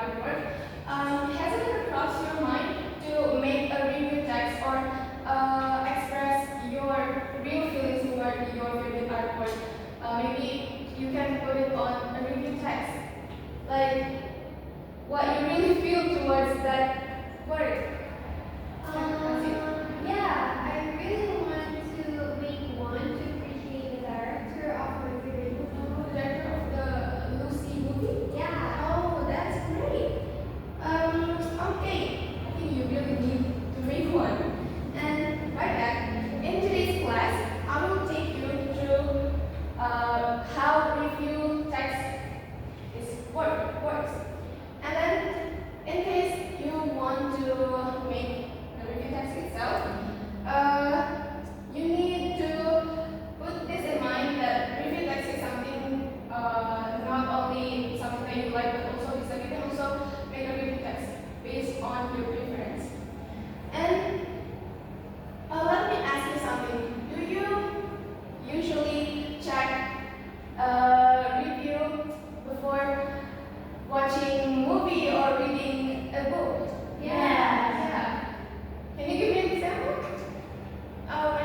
artwork, has it ever crossed your mind to make a review text or express your real feelings toward your favorite artwork? Maybe you can put it on a review text, like what you really feel towards that work. Yeah, I really want to make one to appreciate the director of my favorite movie. The director of the Lucy movie? Yeah. Oh, that's great. Okay. I think you really need to make one. And right back, in today's class, I will take you through how review text works. And then, in case you want to make the review text itself, you need to put this in mind that review text is something not only something that you like, but also you can also make a review text based on your preference. And let me ask you something. Do you usually check review before watching movie or reading a book? Yeah. Can you give me an example?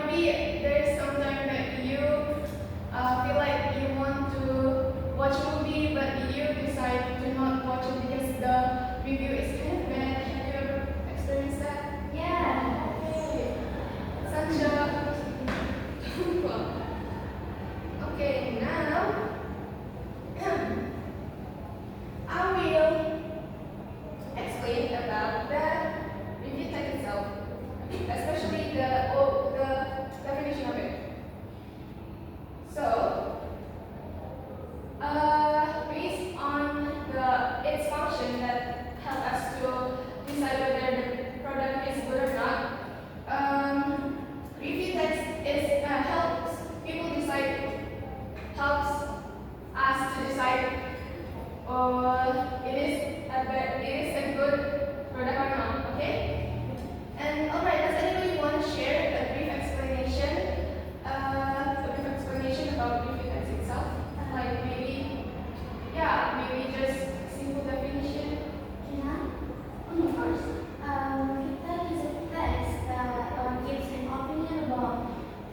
Maybe there's some time that you feel like you want to watch a movie, but you decide to not watch it because the review is kind of bad. Have you ever experienced that? Yeah. Okay. Such a well. Okay, now I will explain about the review text itself, especially the definition of it. So, based on its function that help us to decide whether the product is good or not, review text helps people decide, helps us to decide it is a good product or not. Okay? And alright, does anybody want to share a brief explanation? About review text itself? Like maybe just simple definition. Of course. That is a text that gives an opinion about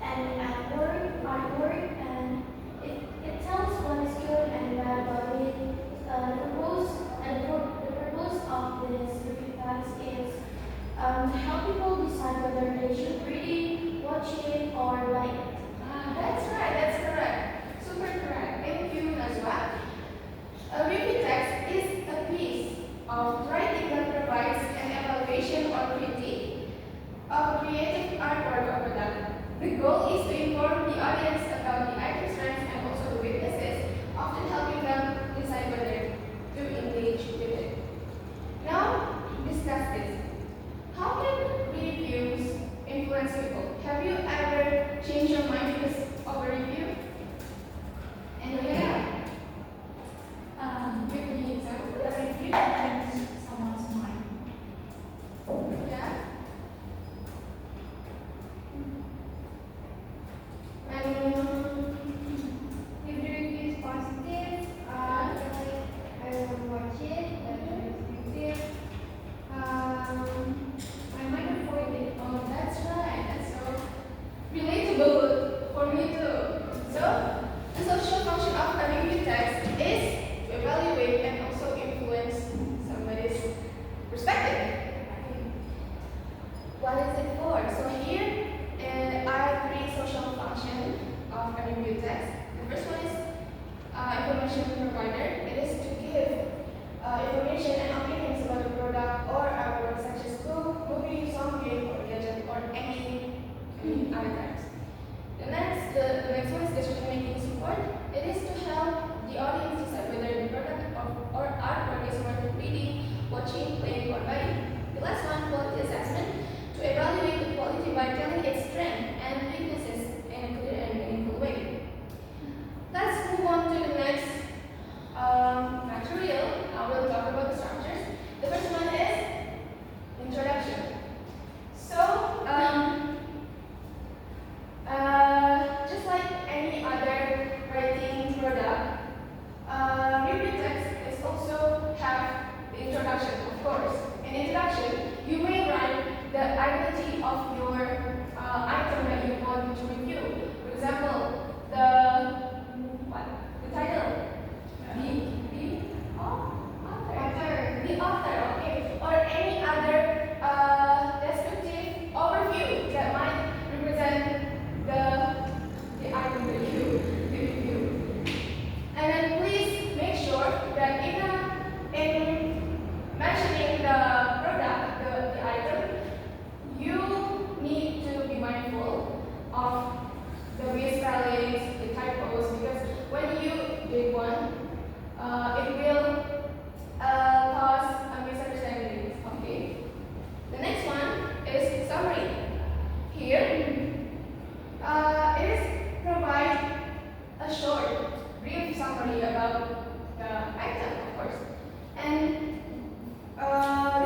an artwork, and it tells what is good and bad about it. The purpose of this review text is to help people decide whether they should read it, watch it, or like it. That's right, that's correct. Super correct. Thank you, Najwa. A review text is a piece of writing that provides an evaluation or critique of creative artwork or product. The goal is to inform the audience about the item's strengths and also the weaknesses, often helping them decide whether to engage with it. Now, discuss this. How can reviews influence people? Have you ever changed your mind because of a review? And yeah. Give me an example. The review changes someone's mind. Yeah. And If the review is positive, I will watch it. If it's negative, I might avoid it. oh, that's right. That's so relatable for me too. So, the social function of a review text is to evaluate and also influence the author, okay, or any other descriptive overview that might represent the item that you review. And then please make sure that in mentioning the product, the item, you need to be mindful of the misspellings, the typos, because when you did one, it will cause a misunderstanding. Okay. The next one is summary. Here, it is provide a short, brief summary about the item, of course, and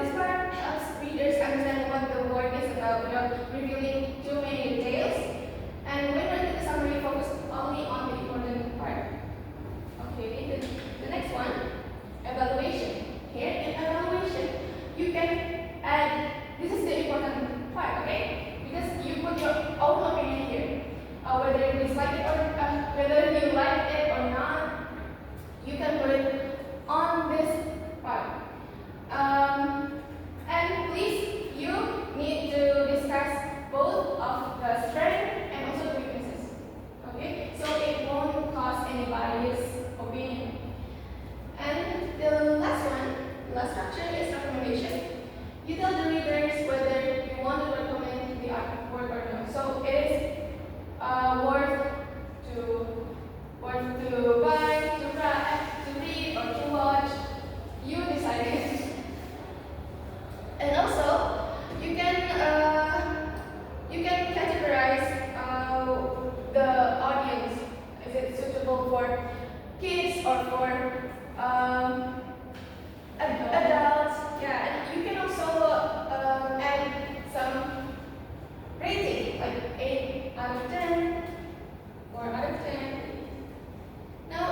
this part helps readers understand what the word is about without revealing too many details. And when writing the summary, focus only on the important part. Okay, the next one, evaluation. Here in evaluation, you can add, this is the important part, okay? Because you put your own opinion here. Whether you dislike it or whether you like it or not, you can put it on this part. And please, you need to discuss both of the strengths and also the weaknesses. Okay, so it won't cause any biased opinion. And the last one, the last structure is recommendation. You tell the readers whether you want to recommend the artwork or not. So it is worth to buy, to try, to read, or to watch. You decide it. And also, you can categorize the audience. Is it suitable for kids or for adults? Yeah, and you can also add some rating, like 8 out of 10, 4 out of 10. Now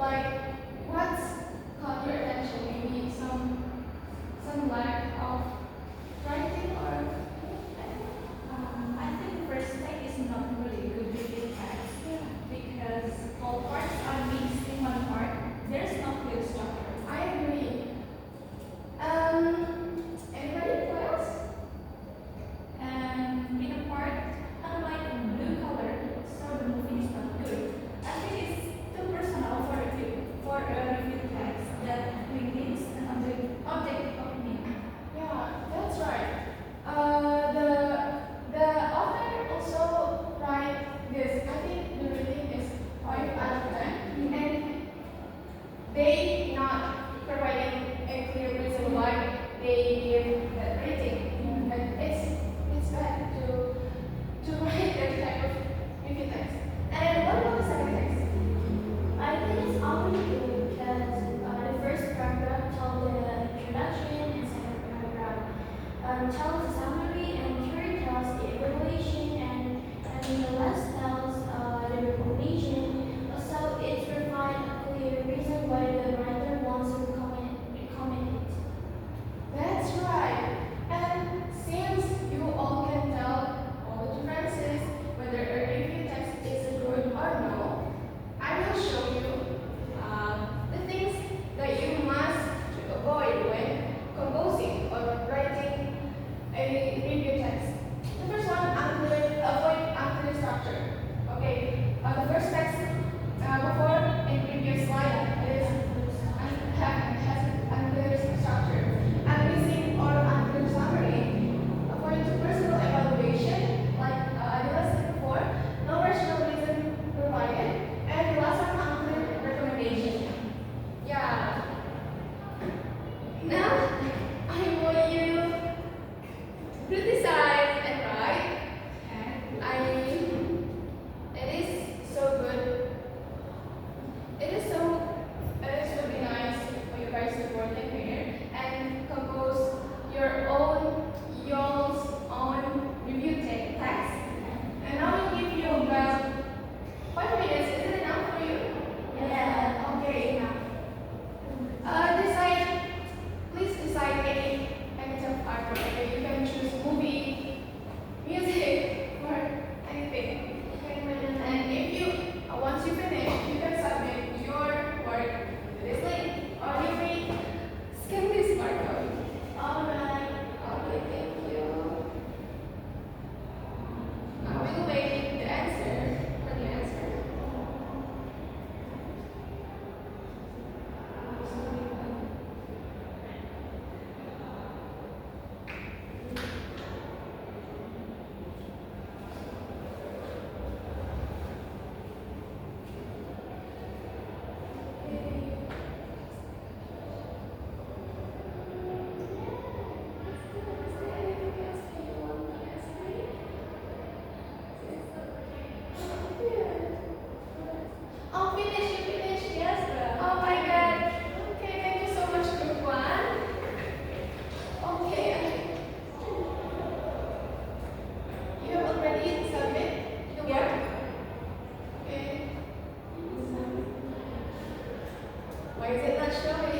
Like, what's caught your attention? Maybe some lack of writing or I think first take is not really good with text because all parts are mixed in one part. There's no clear structure. I agree. Anybody? What else? And in a part, unlike in blue color, so the movie is not good. I think it's too personal for a review text that begins an objective opinion. Yeah, that's right. The author also write this. I think the rating is 5 out of 10, and they not providing a clear reason why they give that rating. But it's bad to write that type of review text. And what about the second text? I think it's already good because the first paragraph tells the introduction and second paragraph tells the summary and third tells the evaluation and the last tells the recommendation. So it's provide a clear reason why the writer wants to recommend it. That's right. And since you all can tell all the differences, whether a review text is good or no, I will show you the things that you must avoid when composing or writing a review text. The first one, avoid unclear structure. Okay, the first text before in previous slide has unclear structure. Missing or unclear summary. According to personal evaluation, like I listed before, no rational reason provided, and the last one, unclear recommendation. Yeah. Now, I want you to criticize and write. It is so good. It is really nice for you guys to work in here and compose y'all's own review text. And I will give you about 5 minutes. Is it enough for you? Yeah. Okay, enough. Please decide any type of art. Okay, you can choose movie, music, or anything. And if once you finish, you can submit your work to this link, or you may scan this barcode. Alright. Okay, thank you. I will wait the answer for the answer. Oh, finish, you finished? Yes. Oh my God. Okay, thank you so much, Group 1. Okay. You have already submit the work? Okay. Why is it not showing?